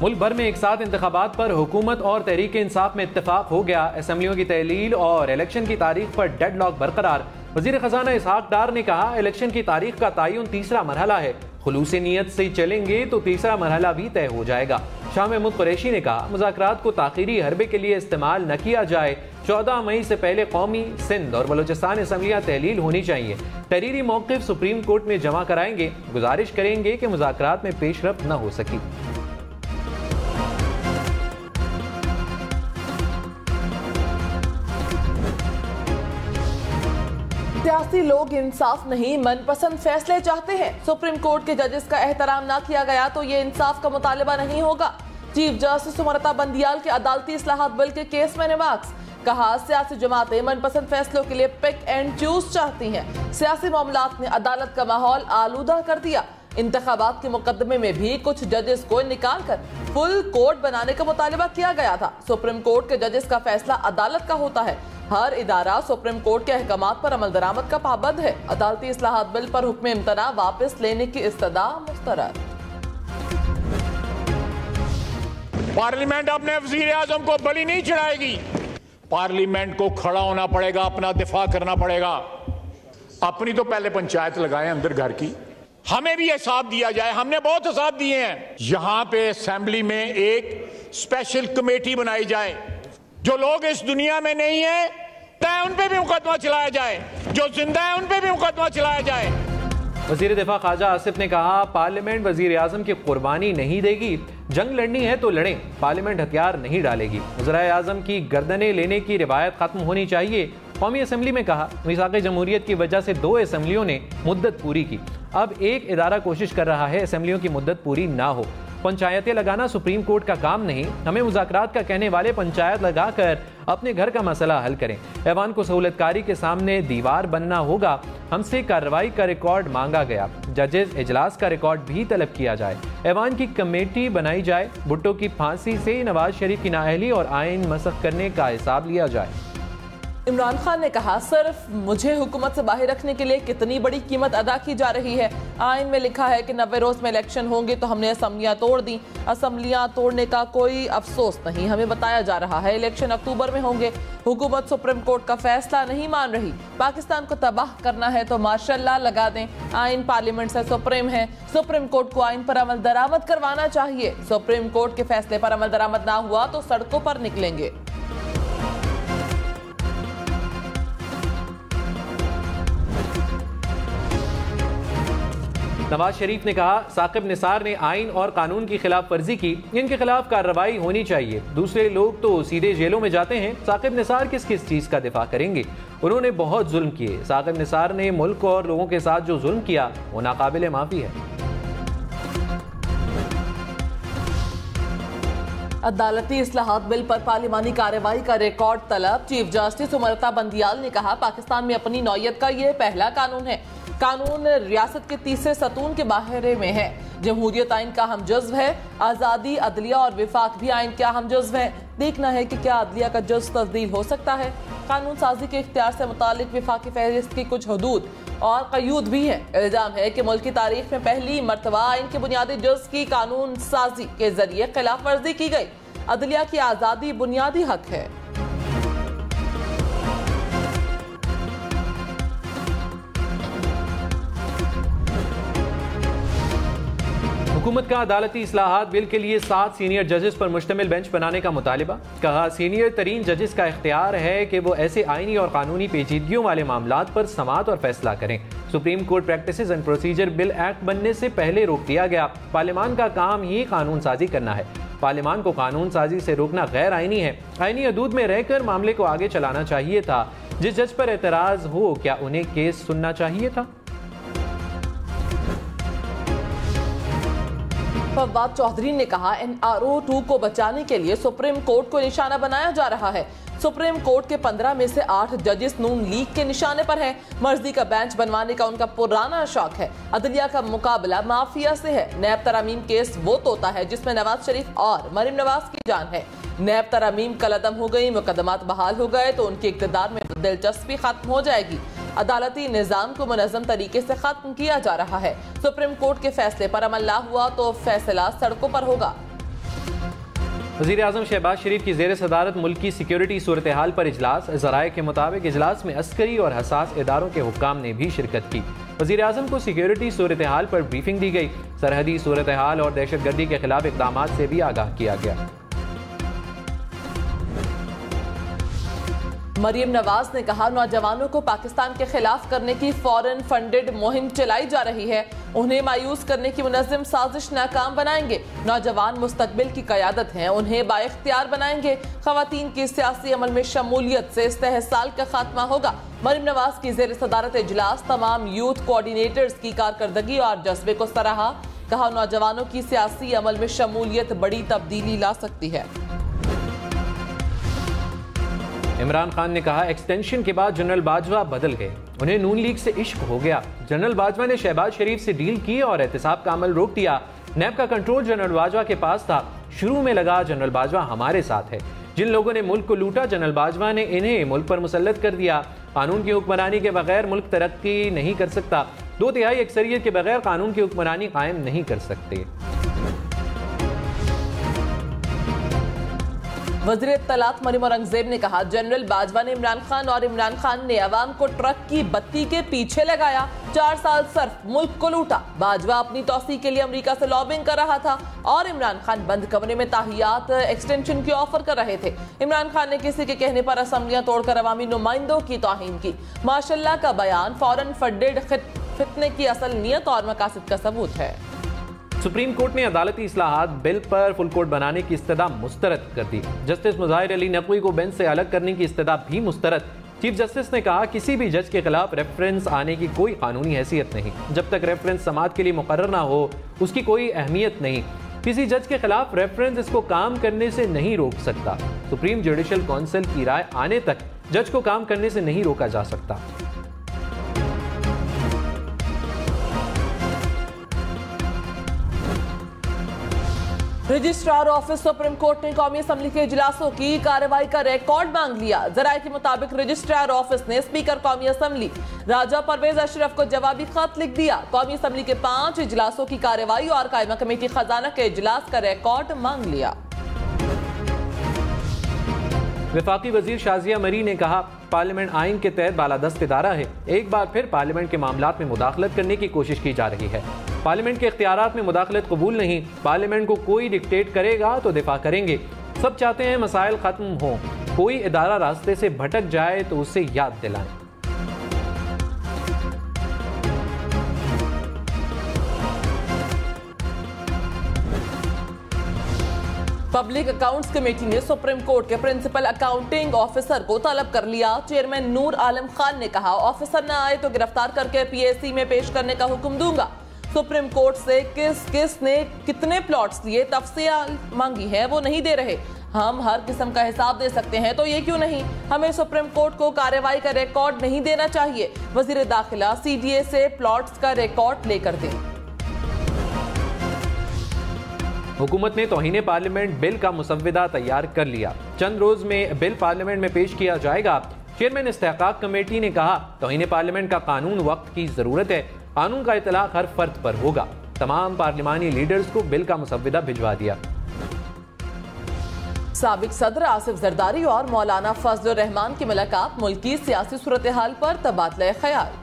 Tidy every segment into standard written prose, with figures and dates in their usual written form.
मुल्क भर में एक साथ इंतखाबात पर हुकूमत और तहरीक इंसाफ में इत्तेफाक हो गया। असेंबलियों की तहलील और इलेक्शन की तारीख पर डेडलॉक बरकरार। वजीर खजाना इसहाक डार ने कहा, इलेक्शन की तारीख का तयन तीसरा मरहला है, खुलूसी नीयत से चलेंगे तो तीसरा मरहला भी तय हो जाएगा। शाह महमूद कुरैशी ने कहा, मुज़ाकरात को ताख़ीरी हरबे के लिए इस्तेमाल न किया जाए। 14 मई से पहले कौमी, सिंध और बलोचिस्तान असम्बलियाँ तहलील होनी चाहिए। तहरीरी मौक़िफ़ सुप्रीम कोर्ट में जमा कराएंगे। गुजारिश करेंगे कि मुज़ाकरात में पेशरफ्त न हो सकी। सियासी लोग इंसाफ नहीं मनपसंद फैसले चाहते हैं। सुप्रीम कोर्ट के जजेस का एहतराम ना किया गया तो ये इंसाफ का मुतालिबा नहीं होगा। चीफ जस्टिस सुमरता बंदियाल के अदालती इस्लाहात बिल के केस में रिमार्क्स। कहा, सियासी जमातें मनपसंद फैसलों के लिए पिक एंड चूज चाहती हैं। सियासी मामलात ने अदालत का माहौल आलूदा कर दिया। इंतखाबात के मुकदमे में भी कुछ जजेस को निकाल कर फुल कोर्ट बनाने का मुतालिबा किया गया था। सुप्रीम कोर्ट के जजेस का फैसला अदालत का होता है। हर इदारा सुप्रीम कोर्ट के अहकामात पर अमल दरामद का पाबंद है। अदालती इस्लाहात बिल पर हुक्म इम्तना वापस लेने की इस्तदा मुस्तरद। पार्लियामेंट अपने वजीर आजम को बलि नहीं चढ़ाएगी। पार्लियामेंट को खड़ा होना पड़ेगा, अपना दिफा करना पड़ेगा। अपनी तो पहले पंचायत लगाएं अंदर घर की, हमें भी हिसाब दिया जाए। हमने बहुत हिसाब दिए हैं। यहां पे असेंबली में एक स्पेशल कमेटी बनाई जाए। जो लोग इस दुनिया में नहीं है उन पे भी मुकदमा चलाया जाए, जो जिंदा है उन पे भी मुकदमा चलाया जाए। वजीर दिफा ख्वाजा आसिफ ने कहा, पार्लियामेंट वजीर आजम की कुर्बानी नहीं देगी। जंग लड़नी है तो लड़ें, पार्लियामेंट हथियार नहीं डालेगी। वज़ीर आजम की गर्दनें लेने की रिवायत खत्म होनी चाहिए। कौमी असम्बली में कहा, मिसाक़ जमहूरियत की वजह से 2 असम्बलियों ने मुद्दत पूरी की। अब एक इदारा कोशिश कर रहा है असम्बलियों की मुद्दत पूरी ना हो। पंचायतें लगाना सुप्रीम कोर्ट का काम नहीं। हमें मुज़ाकरात का कहने वाले पंचायत लगाकर अपने घर का मसला हल करें। ऐवान को सहूलतकारी के सामने दीवार बनना होगा। हमसे कार्रवाई का रिकॉर्ड मांगा गया। जजेस इजलास का रिकॉर्ड भी तलब किया जाए। ऐवान की कमेटी बनाई जाए। भुट्टो की फांसी से नवाज शरीफ की नाअहली और आइन मसख करने का हिसाब लिया जाए। इमरान खान ने कहा, सिर्फ मुझे हुकूमत से बाहर रखने के लिए कितनी बड़ी कीमत अदा की जा रही है। आइन में लिखा है कि 90 रोज में इलेक्शन होंगे तो हमने असम्बलियां तोड़ दी। असम्बलियां तोड़ने का कोई अफसोस नहीं। हमें बताया जा रहा है इलेक्शन अक्टूबर में होंगे। हुकूमत सुप्रीम कोर्ट का फैसला नहीं मान रही। पाकिस्तान को तबाह करना है तो मार्शल लॉ लगा दें। आइन पार्लियामेंट से सुप्रीम है। सुप्रीम कोर्ट को आइन पर अमल दरामद करवाना चाहिए। सुप्रीम कोर्ट के फैसले पर अमल दरामद ना हुआ तो सड़कों पर निकलेंगे। नवाज शरीफ ने कहा, साकिब निसार ने आइन और कानून की खिलाफ वर्जी की, इनके खिलाफ कार्रवाई होनी चाहिए। दूसरे लोग तो सीधे जेलों में जाते हैं। साकिब निसार किस किस चीज का दिफा करेंगे? उन्होंने बहुत जुल्म किए। साकिब निसार ने मुल्क और लोगों के साथ जो जुल्म किया वो नाकाबिले माफी है। अदालती इस्लाहात बिल पर पार्लिमानी कार्रवाई का रिकॉर्ड तलब। चीफ जस्टिस सुमरता बंदियाल ने कहा, पाकिस्तान में अपनी नौयत का यह पहला कानून है। कानून रियासत के तीसरे सतून के बाहर में है। जमहूरियत आइन का हम जज्व है। आज़ादी, अदलिया और विफाक भी आइन का हम जज्व है। देखना है कि क्या अदलिया का जज्व तब्दील हो सकता है। कानून साजी के इख्तियार से मुतालिक विफाकी फहरिस्त की कुछ हदूद और कयूद भी है। इल्जाम है कि मुल्क की तारीख में पहली मरतबा आइन के बुनियादी जज्व की कानून साजी के जरिए खिलाफ वर्जी की गई। अदलिया की आज़ादी बुनियादी हक है। हुकूमत का अदालती इस्लाहात बिल के लिए 7 सीनियर जजेस पर मुश्तमिल बेंच बनाने का मुतालिबा। कहा, सीनियर तरीन जजेस का इख्तियार है कि वो ऐसे आइनी और कानूनी पेचीदगियों वाले मामलात पर समाअत और फैसला करें। Supreme court practices and procedure bill act बनने से पहले रोक दिया गया। पार्लियामान का काम ही कानून साजी करना है। पार्लियामान को कानून साजी से रोकना गैर आइनी है। आइनी हदूद में रहकर मामले को आगे चलाना चाहिए था। जिस जज पर एतराज हो, क्या उन्हें केस सुनना चाहिए था? फवाद चौधरी ने कहा, NRO 2 को बचाने के लिए सुप्रीम कोर्ट को निशाना बनाया जा रहा है। सुप्रीम कोर्ट के 15 में से 8 जजेस नून लीग के निशाने पर हैं। मर्जी का बेंच बनवाने का उनका पुराना शौक है। अदलिया का मुकाबला माफिया से है। नैब तरामीम केस वो तोता है जिसमें नवाज शरीफ और मरीम नवाज की जान है। नैब तरामीम कलअदम हो गई, मुकदमात बहाल हो गए तो उनकी इक़्तिदार में दिलचस्पी खत्म हो जाएगी। अदालती निज़ाम को मुनज़्ज़म तरीके से खत्म किया जा रहा है। सुप्रीम कोर्ट के फैसले पर अमल ना हुआ तो फैसला सड़कों पर होगा। वज़ीर आज़म शहबाज शरीफ की ज़ेर सदारत मुल्क की सिक्योरिटी सूरत हाल पर इजलास। ज़राए के मुताबिक इजलास में अस्करी और हसास इदारों के हुक्काम ने भी शिरकत की। वज़ीर आज़म को सिक्योरिटी सूरत हाल पर ब्रीफिंग दी गई। सरहदी सूरत हाल और दहशतगर्दी के खिलाफ इक़दामात से भी आगाह किया गया। मरियम नवाज ने कहा, नौजवानों को पाकिस्तान के खिलाफ करने की फॉरेन फंडेड मुहिम चलाई जा रही है। उन्हें मायूस करने की मुनज़्ज़म साजिश नाकाम बनाएंगे। नौजवान मुस्तकबिल की क़यादत हैं, उन्हें बाइख्तियार बनाएंगे। ख़वातीन की सियासी अमल में शमूलियत से इस्तेहसाल का खात्मा होगा। मरियम नवाज की ज़ेर सदारत इजलास तमाम यूथ कोऑर्डिनेटर्स की कारकर्दगी और जज्बे को सराहा। कहा, नौजवानों की सियासी अमल में शमूलियत बड़ी तब्दीली ला सकती है। इमरान खान ने कहा, एक्सटेंशन के बाद जनरल बाजवा बदल गए, उन्हें नून लीग से इश्क हो गया। जनरल बाजवा ने शहबाज शरीफ से डील की और एहतिसाब का अमल रोक दिया। नैब का कंट्रोल जनरल बाजवा के पास था। शुरू में लगा जनरल बाजवा हमारे साथ है। जिन लोगों ने मुल्क को लूटा, जनरल बाजवा ने इन्हें मुल्क पर मुसल्लत कर दिया। कानून की हुक्मरानी के बगैर मुल्क तरक्की नहीं कर सकता। 2/3 अक्सरियत के बगैर कानून की हुक्मरानी कायम नहीं कर सकते। वज़ीर इत्तलात मरियम औरंगज़ेब ने कहा, जनरल बाजवा ने इमरान खान और इमरान खान ने अवाम को ट्रक की बत्ती के पीछे लगाया। 4 साल सिर्फ मुल्क को लूटा। बाजवा अपनी तौसी के लिए अमेरिका से लॉबिंग कर रहा था और इमरान खान बंद कमरे में ताहियात एक्सटेंशन की ऑफर कर रहे थे। इमरान खान ने किसी के कहने पर असम्बलियां तोड़कर अवामी नुमाइंदों की तौहीन की। माशाल्लाह का बयान फौरन फंडेड फितने की असल नीयत और मकासद का सबूत है। सुप्रीम कोर्ट ने अदालती इस्लाहात बिल पर फुल कोर्ट बनाने की इस्तदा मुस्तरद कर दी। जस्टिस मुज़ाहिर अली नकवी को बेंच से अलग करने की इस्तदा भी मुस्तरद। चीफ जस्टिस ने कहा, किसी भी जज के खिलाफ रेफरेंस आने की कोई कानूनी हैसियत नहीं। जब तक रेफरेंस समाअत के लिए मुकर्रर ना हो, उसकी कोई अहमियत नहीं। किसी जज के खिलाफ रेफरेंस इसको काम करने से नहीं रोक सकता। सुप्रीम जुडिशल काउंसिल की राय आने तक जज को काम करने से नहीं रोका जा सकता। रजिस्ट्रार ऑफिस सुप्रीम कोर्ट ने कौमी असम्बली के इजलासों की कार्रवाई का रिकॉर्ड मांग लिया। जराये के मुताबिक रजिस्ट्रार ऑफिस ने स्पीकर कौमी असम्बली राजा परवेज अशरफ को जवाबी खत लिख दिया। कौमी असम्बली के 5 इजलासों की कार्रवाई और कायमा कमेटी खजाना के इजलास का रिकॉर्ड मांग लिया। वफाकी वजीर शाजिया मरी ने कहा, पार्लियामेंट आइन के तहत बालादस्त इदारा है। एक बार फिर पार्लियामेंट के मामलात में मुदाखलत करने की कोशिश की जा रही है। पार्लियामेंट के इख्तियारात में मुदाखलत कबूल नहीं। पार्लियामेंट को कोई डिक्टेट करेगा तो दिफा करेंगे। सब चाहते हैं मसाइल खत्म हो। कोई इदारा रास्ते से भटक जाए तो उसे याद दिलाएं। पब्लिक अकाउंट्स कमेटी ने सुप्रीम कोर्ट के प्रिंसिपल अकाउंटिंग ऑफिसर को तलब कर लिया। चेयरमैन नूर आलम खान ने कहा, ऑफिसर न आए तो गिरफ्तार करके पीएसी में पेश करने का हुक्म दूंगा। सुप्रीम कोर्ट से किस ने कितने प्लॉट्स लिए तफसील मांगी है, वो नहीं दे रहे। हम हर किस्म का हिसाब दे सकते हैं तो ये क्यों नहीं। हमें सुप्रीम कोर्ट को कार्रवाई का रिकॉर्ड नहीं देना चाहिए। वजीर दाखिला सीडीए से प्लॉट्स का रिकॉर्ड लेकर दें। हुकूमत ने तौहीन पार्लियामेंट बिल का मुसव्विदा तैयार कर लिया। चंद रोज में बिल पार्लियामेंट में पेश किया जाएगा। चेयरमैन इस्तेहकाक कमेटी ने कहा, तौहीन पार्लियामेंट का कानून वक्त की जरूरत है। कानून का इतलाक हर फर्द पर होगा। तमाम पार्लिमानी लीडर्स को बिल का मुसव्विदा भिजवा दिया। साबिक सदर आसिफ जरदारी और मौलाना फजलुर रहमान की मुलाकात, मुल्क की सियासी सूरत हाल पर तबादला ख्याल।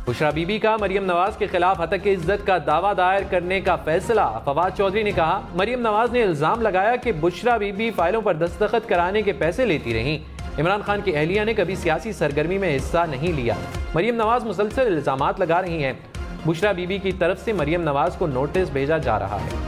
बुशरा बीबी का मरियम नवाज के खिलाफ हतक इज्जत का दावा दायर करने का फैसला। फवाद चौधरी ने कहा, मरियम नवाज ने इल्जाम लगाया कि बुशरा बीबी फाइलों पर दस्तखत कराने के पैसे लेती रहीं। इमरान खान की अहलिया ने कभी सियासी सरगर्मी में हिस्सा नहीं लिया। मरियम नवाज मुसलसल इल्जामात लगा रही हैं। बुशरा बीबी की तरफ से मरियम नवाज को नोटिस भेजा जा रहा है।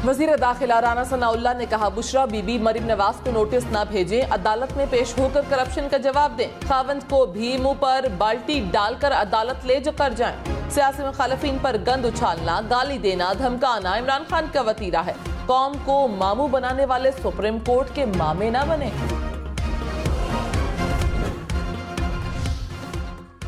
वजीर दाखिला राना सनाउल्लाह ने कहा, बुशरा बीबी मरियम नवाज को नोटिस न भेजें, अदालत में पेश होकर करप्शन का जवाब दें। खावंद को भी मुंह पर बाल्टी डालकर अदालत ले कर जाएं। सियासी मुखालिफिन पर गंद उछालना, गाली देना, धमकाना इमरान खान का वतीरा है। कौम को मामू बनाने वाले सुप्रीम कोर्ट के मामे न बने।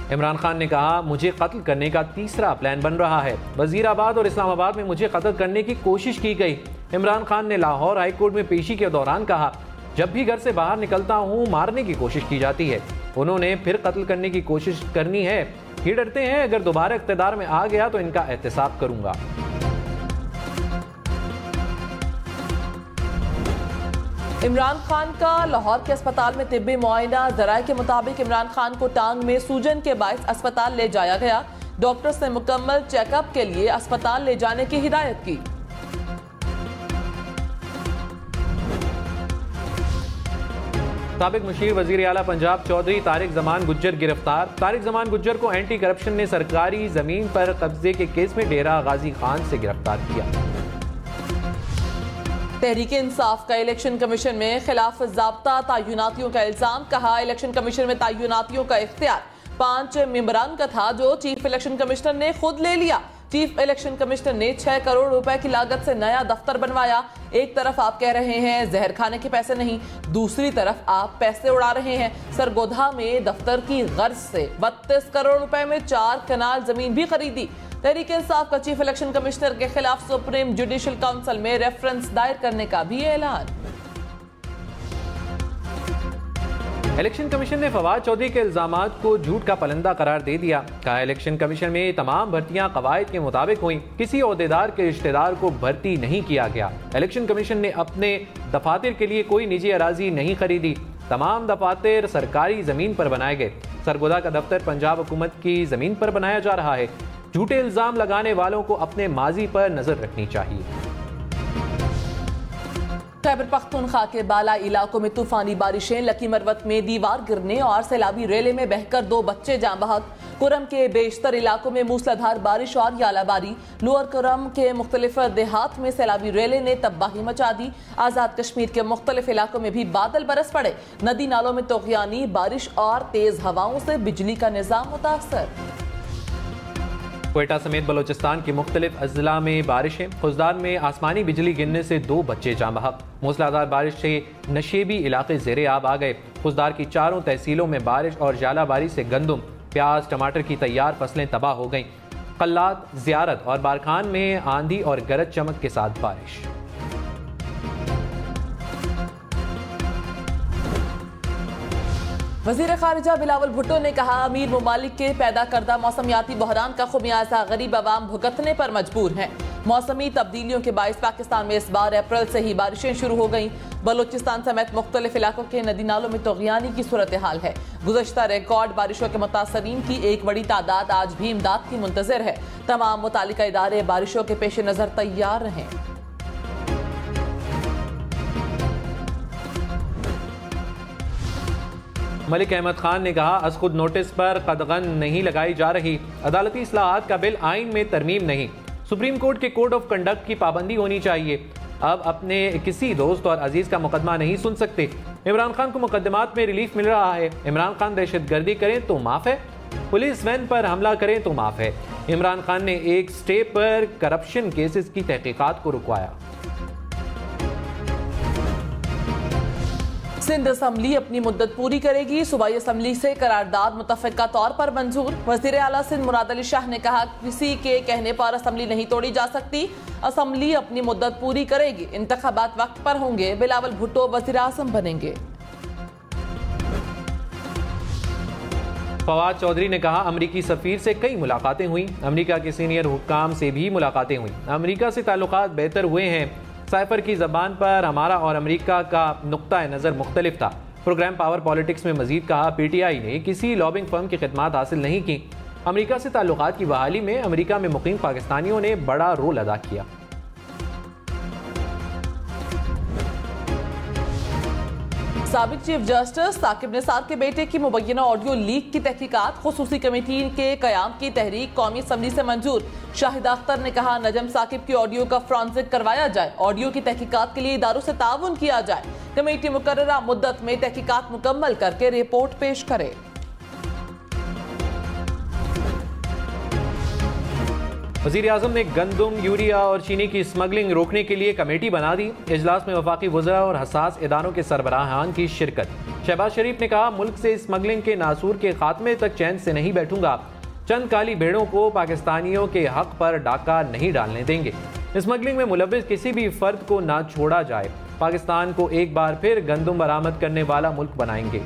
इमरान खान ने कहा, मुझे कत्ल करने का तीसरा प्लान बन रहा है। वजीराबाद और इस्लामाबाद में मुझे कत्ल करने की कोशिश की गई। इमरान खान ने लाहौर हाई कोर्ट में पेशी के दौरान कहा, जब भी घर से बाहर निकलता हूँ मारने की कोशिश की जाती है। उन्होंने फिर कत्ल करने की कोशिश करनी है। ये डरते हैं अगर दोबारा इख्तिदार में आ गया तो इनका एहतसाब करूंगा। इमरान खान का लाहौर के अस्पताल में तिब्बी मुआयना। जराये के मुताबिक इमरान खान को टांग में सूजन के बायस अस्पताल ले जाया गया। डॉक्टर्स ने मुकम्मल चेकअप के लिए अस्पताल ले जाने की हिदायत की। साबिक मुशीर वजीर आला पंजाब चौधरी तारिक जमान गुज्जर गिरफ्तार। तारिक जमान गुज्जर को एंटी करप्शन ने सरकारी जमीन पर कब्जे के केस में डेरा गाजी खान से गिरफ्तार किया। तहरीक इंसाफ का इलेक्शन कमीशन में खिलाफ ज़ाब्ता तायुनातियों का इल्जाम। कहा, इलेक्शन कमीशन में तायुनातियों का इख्तियार 5 मेंबरान का था जो चीफ इलेक्शन कमिश्नर ने खुद ले लिया। चीफ इलेक्शन कमिश्नर ने 6 करोड़ रुपए की लागत से नया दफ्तर बनवाया। एक तरफ आप कह रहे हैं जहर खाने के पैसे नहीं, दूसरी तरफ आप पैसे उड़ा रहे हैं। सरगोधा में दफ्तर की गर्ज से 32 करोड़ रुपए में 4 कनाल जमीन भी खरीदी। तहरीक इंसाफ का चीफ इलेक्शन कमिश्नर के खिलाफ सुप्रीम जुडिशल काउंसिल में रेफरेंस दायर करने का भी ऐलान। इलेक्शन कमीशन ने फवाद चौधरी के इल्जामात को झूठ का पलंदा करार दे दिया। कहा, इलेक्शन कमीशन में तमाम भर्तियां कवायद के मुताबिक हुई, किसी ओहदेदार के रिश्तेदार को भर्ती नहीं किया गया। इलेक्शन कमीशन ने अपने दफातर के लिए कोई निजी अराजी नहीं खरीदी। तमाम दफातर सरकारी जमीन पर बनाए गए। सरगोधा का दफ्तर पंजाब हुकूमत की जमीन पर बनाया जा रहा है। झूठे इल्जाम लगाने वालों को अपने माजी पर नजर रखनी चाहिए। खैबर पख्तूनख्वा के बाला इलाकों में तूफानी बारिशें। लकी मरवत में दीवार गिरने और सैलाबी रेले में बहकर 2 बच्चे जाँ बहक। कुरम के बेशतर इलाकों में मूसलाधार बारिश और यालाबारी। लोअर कुरम के मुख्तलिफ देहात में सैलाबी रेले ने तबाही मचा दी। आज़ाद कश्मीर के मुख्तलिफ इलाकों में भी बादल बरस पड़े। नदी नालों में तूफ़ानी बारिश और तेज हवाओं से बिजली का निज़ाम मुतासर। क्वेटा समेत बलोचिस्तान के मुख्तलिफ अजला में बारिशें। खुजदार में आसमानी बिजली गिरने से 2 बच्चे जाँ बहक। मूसलाधार बारिश से नशेबी इलाके ज़ेरे आब आ गए। खुजदार की 4 तहसीलों में बारिश और जालाबारी से गंदम, प्याज, टमाटर की तैयार फसलें तबाह हो गईं। कल्लात, ज़ियारत और बारखान में आंधी और गरज चमक के साथ बारिश। वज़ीर ख़ारिजा बिलावल भुट्टो ने कहा, अमीर मुमालिक के पैदा करदा मौसमियाती बहरान का खुमियाजा गरीब आवाम भुगतने पर मजबूर हैं। मौसमी तब्दीलियों के बायस पाकिस्तान में इस बार अप्रैल से ही बारिशें शुरू हो गईं। बलोचिस्तान समेत मुख्तलिफ इलाकों के नदी नालों में तग़ियानी की सूरत हाल है। गुज़श्ता रिकॉर्ड बारिशों के मुतासरीन की एक बड़ी तादाद आज भी इमदाद की मुंतज़िर है। तमाम मुतालिका इदारे बारिशों के पेश नज़र तैयार रहें। मलिक अहमद खान ने कहा, अस खुद नोटिस पर कदगन नहीं लगाई जा रही। अदालती इस्लाहात का बिल आइन में तरमीम नहीं। सुप्रीम कोर्ट के कोड ऑफ कंडक्ट की पाबंदी होनी चाहिए। अब अपने किसी दोस्त और अजीज का मुकदमा नहीं सुन सकते। इमरान खान को मुकदमात में रिलीफ मिल रहा है। इमरान खान दहशतगर्दी करें तो माफ है, पुलिस वैन पर हमला करें तो माफ है। इमरान खान ने एक स्टे पर करप्शन केसेस की तहकीकात को रुकवाया। सिंध असम्बली अपनी मुद्दत पूरी करेगी। सूबाई असम्बली से करारदाद मुतफ़िका तौर पर मंजूर। वज़ीर आला सिंध मुराद अली शाह ने कहा, किसी के कहने पर असम्बली नहीं तोड़ी जा सकती। असम्बली अपनी मुद्दत पूरी करेगी। इंतखाबात वक्त पर होंगे। बिलावल भुट्टो वज़ीर आज़म बनेंगे। फवाद चौधरी ने कहा, अमरीकी सफ़ीर से कई मुलाकातें हुई। अमरीका के सीनियर हुक्काम से भी मुलाकातें हुई। अमरीका से ताल्लुकात बेहतर हुए हैं। साइफर की ज़बान पर हमारा और अमरीका का नुक्ता नज़र मुख्तलिफ था। प्रोग्राम पावर पॉलिटिक्स में मजीद कहा, PTI ने किसी लॉबिंग फर्म की खिदमात हासिल नहीं की। अमरीका से ताल्लुकात की बहाली में अमरीका में मुकीम पाकिस्तानियों ने बड़ा रोल अदा किया। साबिक चीफ जस्टिस साकिब निसार के बेटे की मुबैना ऑडियो लीक की तहकीकात। खुसूसी कमेटी के कयाम की तहरीक कौमी असम्बली से मंजूर। शाहिदा अख्तर ने कहा, नजम साकिब की ऑडियो का फ्रांसिक करवाया जाए। ऑडियो की तहकीकात के लिए इदारों से ताउन किया जाए। कमेटी मुकर्ररा मुद्दत में तहकीकात मुकम्मल करके रिपोर्ट पेश करे। वज़ीर आज़म ने गंदम, यूरिया और चीनी की स्मगलिंग रोकने के लिए कमेटी बना दी। इजलास में वफाकी वज़रा और हसास इदारों के सरबराहान की शिरकत। शहबाज शरीफ ने कहा, मुल्क से स्मगलिंग के नासूर के खात्मे तक चैन से नहीं बैठूंगा। चंद काली भेड़ों को पाकिस्तानियों के हक पर डाका नहीं डालने देंगे। स्मगलिंग में मुलव्विस किसी भी फर्द को ना छोड़ा जाए। पाकिस्तान को एक बार फिर गंदम बरामद करने वाला मुल्क बनाएंगे।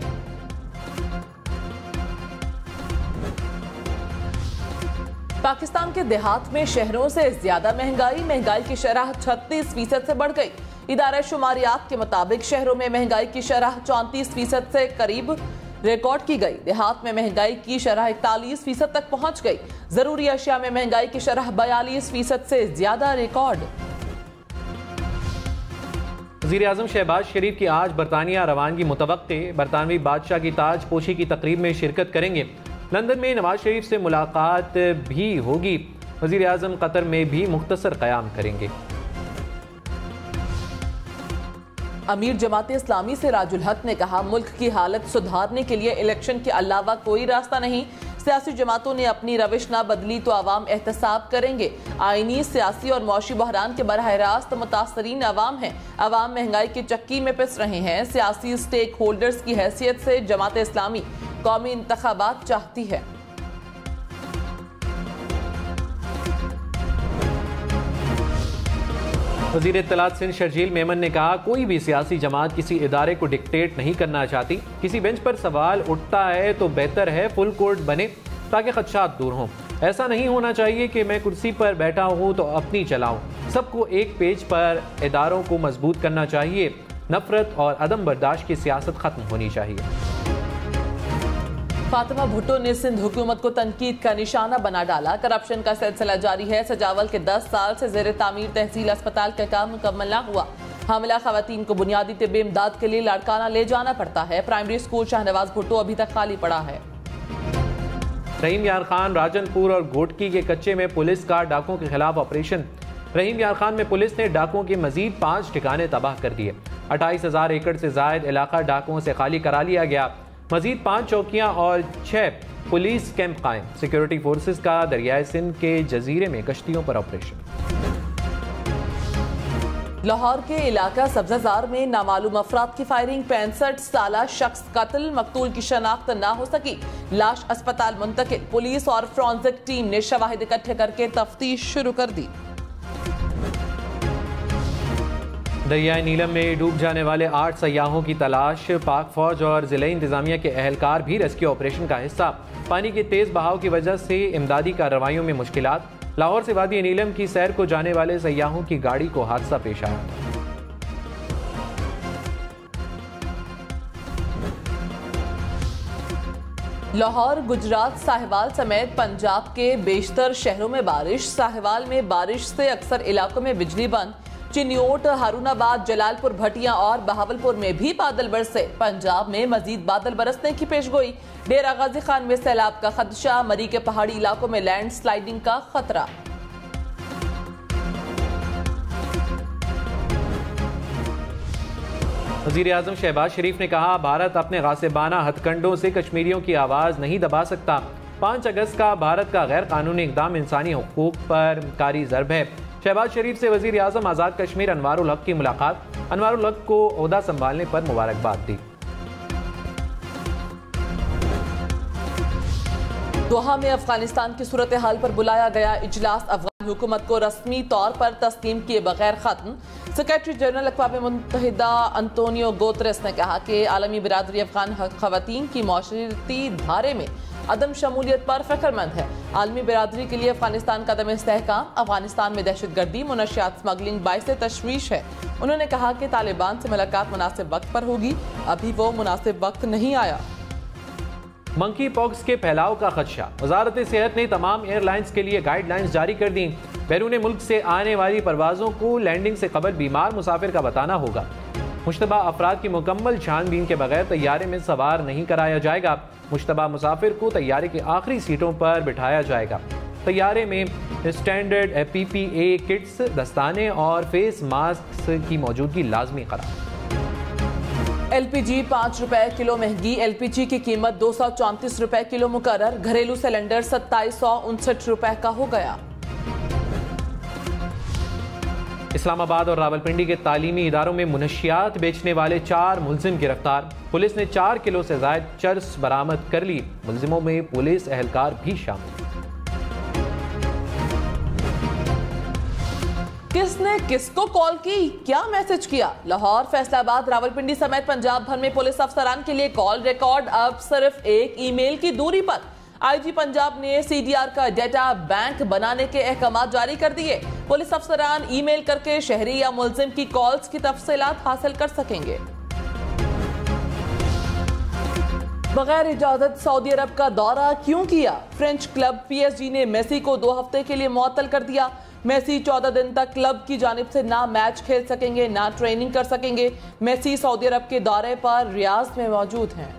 पाकिस्तान के देहात में शहरों से ज्यादा महंगाई की शरह 36% से बढ़ गई। इदारा शुमारियात के मुताबिक शहरों में महंगाई की शरह 34% से करीब रिकॉर्ड की गई। देहात में महंगाई की शरह 41% तक पहुंच गई। जरूरी अशिया में महंगाई की शरह 42% से ज्यादा रिकॉर्ड। वज़ीर आज़म शहबाज शरीफ की आज बरतानिया रवानगी मुतवक्के। बरतानवी बादशाह की ताज पोशी की तकरीब में शिरकत करेंगे। लंदन में नवाज शरीफ से मुलाकात भी होगी। वज़ीर आज़म कतर में भी मुख्तसर क़याम करेंगे। अमीर जमात इस्लामी से राजुल हक ने कहा, मुल्क की हालत सुधारने के लिए इलेक्शन के अलावा कोई रास्ता नहीं। सियासी जमातों ने अपनी रविश न बदली तो अवाम एहतसाब करेंगे। आईनी, सियासी और मौशी बहरान के बरह रास्त मुतासरीन अवाम हैं। अवाम महंगाई की चक्की में पिस रहे हैं। सियासी स्टेक होल्डर्स की हैसियत से जमात इस्लामी कौमी इंतखाबात चाहती है। वज़ीर इत्तलात सिंध शर्जील मेमन ने कहा, कोई भी सियासी जमात किसी इदारे को डिक्टेट नहीं करना चाहती। किसी बेंच पर सवाल उठता है तो बेहतर है फुल कोर्ट बने ताकि खदशात दूर हों। ऐसा नहीं होना चाहिए कि मैं कुर्सी पर बैठा हूँ तो अपनी चलाऊँ। सबको एक पेज पर इदारों को मजबूत करना चाहिए। नफरत और अदम बर्दाश्त की सियासत खत्म होनी चाहिए। फातिमा भुट्टो ने सिंध हुकूमत को तनकीद का निशाना बना डाला। करप्शन का सिलसिला जारी है। सजावल के 10 साल से जेर तामीर तहसील अस्पताल का काम मुकम्मल न हुआ। हामिला खवातीन को बुनियादी तिब्बी इमदाद के लिए लाड़काना ले जाना पड़ता है। प्राइमरी स्कूल शाहनवाज भुट्टो अभी तक खाली पड़ा है। रहीम यार खान, राजनपुर और घोटकी के कच्चे में पुलिस का डाकुओं के खिलाफ ऑपरेशन। रहीम यार खान में पुलिस ने डाकुओं के मजीद 5 ठिकाने तबाह कर दिए। 28,000 एकड़ से जायद इलाका डाकुओं से खाली करा लिया गया। मजीद 5 चौकियां और 6 पुलिस कैंप कायम। सिक्योरिटी फोर्सेस का दरियाए सिंध के जजीरे में कश्तियों पर ऑपरेशन। लाहौर के इलाका सब्जाजार में नामालूम अफराद की फायरिंग। 65 साला शख्स कत्ल। मकतूल की शनाख्त ना हो सकी। लाश अस्पताल मुंतकिल। पुलिस और फोरेंसिक टीम ने शवाहिद इकट्ठे करके तफ्तीश शुरू कर दी। दरियाए नीलम में डूब जाने वाले 8 सयाहों की तलाश। पाक फौज और जिला इंतजामिया के अहलकार भी रेस्क्यू ऑपरेशन का हिस्सा। पानी के तेज बहाव की वजह से इमदादी कार्रवाइयों में मुश्किलात। लाहौर से वादी नीलम की सैर को जाने वाले सयाहों की गाड़ी को हादसा पेश आया। लाहौर, गुजरात, साहिवाल समेत पंजाब के बेशतर शहरों में बारिश। साहिवाल में बारिश से अक्सर इलाकों में बिजली बंद। चिन्योट, हारूनाबाद, जलालपुर, भटिया और बहावलपुर में भी बादल बरसे। पंजाब में मजीद बादल बरसने की पेशगोई। डेरा गाजी खान में सैलाब का खदशा। मरी के पहाड़ी इलाकों में लैंड स्लाइडिंग का खतरा। वज़ीर आज़म शहबाज शरीफ ने कहा, भारत अपने गासिबाना हथकंडों से कश्मीरियों की आवाज़ नहीं दबा सकता। 5 अगस्त का भारत का गैर कानूनी इक़दाम इंसानी हुकूक पर कारी ज़रब है। शहबाज शरीफ से वज़ीर आज़म आज़ाद कश्मीर अनवारुल हक की मुलाकात। अनवारुल हक को ओहदा संभालने पर मुबारकबाद दी। दोहा में अफगानिस्तान की सूरत हाल पर बुलाया गया इजलास। अफगान हुकूमत को रस्मी तौर पर तस्लीम किए बगैर खत्म। सेक्रेटरी जनरल अक़वाम मुत्तहिदा अंतोनियो गुतेरेस ने कहा कि आलमी बिरादरी अफगान खवातीन की माशरती धारे में अदम शमूलियत पर फ़िक्रमंद है। आलमी बिरादरी के लिए अफगानिस्तान का अदम इस्तेहकाम। अफगानिस्तान में दहशतगर्दी, मुनशियात, स्मगलिंग बाइस तशवीश है। उन्होंने कहा कि तालिबान से मुलाकात मुनासिब वक्त पर होगी। अभी वो मुनासिब वक्त नहीं आया। मंकी पॉक्स के फैलाव का खदशा। वजारत सेहत ने तमाम एयरलाइंस के लिए गाइडलाइंस जारी कर दी। बैरून मुल्क से आने वाली परवाजों को लैंडिंग से कबल बीमार मुसाफिर का बताना होगा। मुश्तबा अफराद की मुकम्मल छानबीन के बगैर तैयारे में सवार नहीं कराया जाएगा। मुश्तबा मुसाफिर को तैयारे की आखिरी सीटों पर बिठाया जाएगा। तैयारे में स्टैंडर्ड PPE किट्स, दस्ताने और फेस मास्क की मौजूदगी लाजमी करार। LPG 5 रुपए किलो महंगी। LPG की कीमत 234 रुपए किलो मुकर्रर। घरेलू सिलेंडर 2759 रुपए का हो गया। इस्लामाबाद और रावलपिंडी के तालीमी इदारों में मुनशियात बेचने वाले 4 मुलजिम गिरफ्तार। पुलिस ने 4 किलो से ज्यादा चर्स बरामद कर ली। मुलजिमों में पुलिस एहलकार भी शामिल। किसने किसको कॉल की, क्या मैसेज किया? लाहौर, फैसलाबाद, रावलपिंडी समेत पंजाब भर में पुलिस अफसरान के लिए कॉल रिकॉर्ड अब सिर्फ एक ईमेल की दूरी पर। आईजी पंजाब ने सीडीआर का डेटा बैंक बनाने के अहकाम जारी कर दिए। पुलिस अफसरान ईमेल करके शहरी या मुलजिम की कॉल्स की तफसीलात हासिल कर सकेंगे। बगैर इजाजत सऊदी अरब का दौरा क्यों किया? फ्रेंच क्लब पीएसजी ने मेसी को 2 हफ्ते के लिए मुअत्तल कर दिया। मेसी 14 दिन तक क्लब की जानिब से ना मैच खेल सकेंगे, ना ट्रेनिंग कर सकेंगे। मेसी सऊदी अरब के दौरे पर रियाद में मौजूद हैं।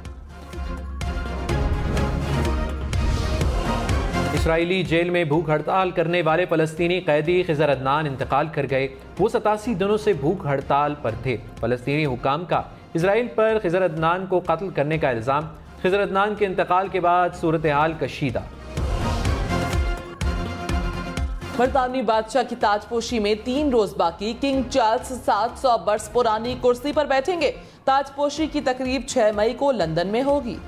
इस्राएली जेल में भूख हड़ताल करने वाले फलस्तीनी कैदी खिजर अदनान इंतकाल कर गए। वो 87 दिनों से भूख हड़ताल पर थे। फलस्तीनी हुकाम का इजराइल पर खिजर अदनान को कत्ल करने का इल्जाम। खिजर अदनान के इंतकाल के बाद सूरत हाल कशीदा। बरतानवी बादशाह की ताजपोशी में 3 रोज बाकी। किंग चार्ल्स 700 वर्ष पुरानी कुर्सी पर बैठेंगे। ताजपोशी की तकरीब 6 मई को लंदन में होगी।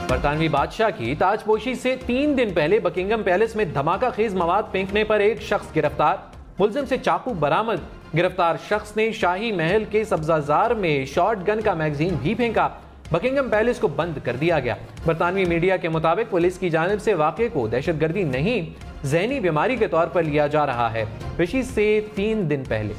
बरतानवी बादशाह की ताजपोशी से 3 दिन पहले बकिंगम पैलेस में धमाका खेज मवाद फेंकने पर एक शख्स गिरफ्तार। मुलजिम से चाकू बरामद। गिरफ्तार शख्स ने शाही महल के सब्जाजार में शॉर्ट गन का मैगजीन भी फेंका। बकिंगम पैलेस को बंद कर दिया गया। बरतानवी मीडिया के मुताबिक पुलिस की जानिब से वाक़े को दहशतगर्दी नहीं, ज़हनी बीमारी के तौर पर लिया जा रहा है। पेशी से 3 दिन पहले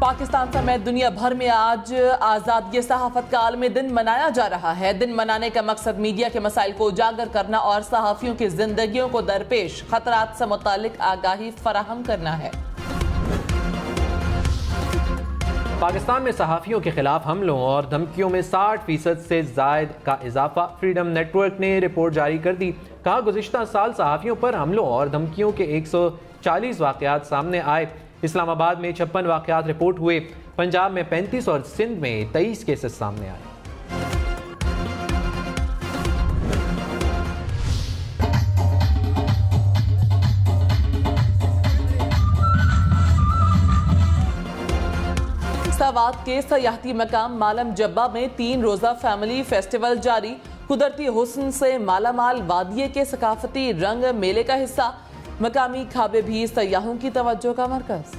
पाकिस्तान समेत दुनिया भर में आज आज़ादी सहाफ़त का आलमी दिन मनाया जा रहा है। दिन मनाने का मकसद मीडिया के मसाइल को उजागर करना और सहाफ़ियों की जिंदगियों को दरपेश खतरात से मुतालिक आगाही फराहम करना है। पाकिस्तान में सहाफ़ियों के खिलाफ हमलों और धमकियों में 60% से ज़ायद का इजाफा। फ्रीडम नेटवर्क ने रिपोर्ट जारी कर दी। कहा, गुज़िश्ता साल सहाफ़ियों पर हमलों और धमकियों के 140 वाक़यात सामने आए। इस्लामाबाद में 56 वाक़यात रिपोर्ट हुए। पंजाब में 35 और सिंध में 23 केसेस सामने आए। सवात के सयाहती मकाम मालम जब्बा में 3 रोजा फैमिली फेस्टिवल जारी। कुदरती हुस्न से मालामाल वादिये के सकाफती रंग मेले का हिस्सा। मकामी खाबे भी सयाहों की तवज्जो का मरकज।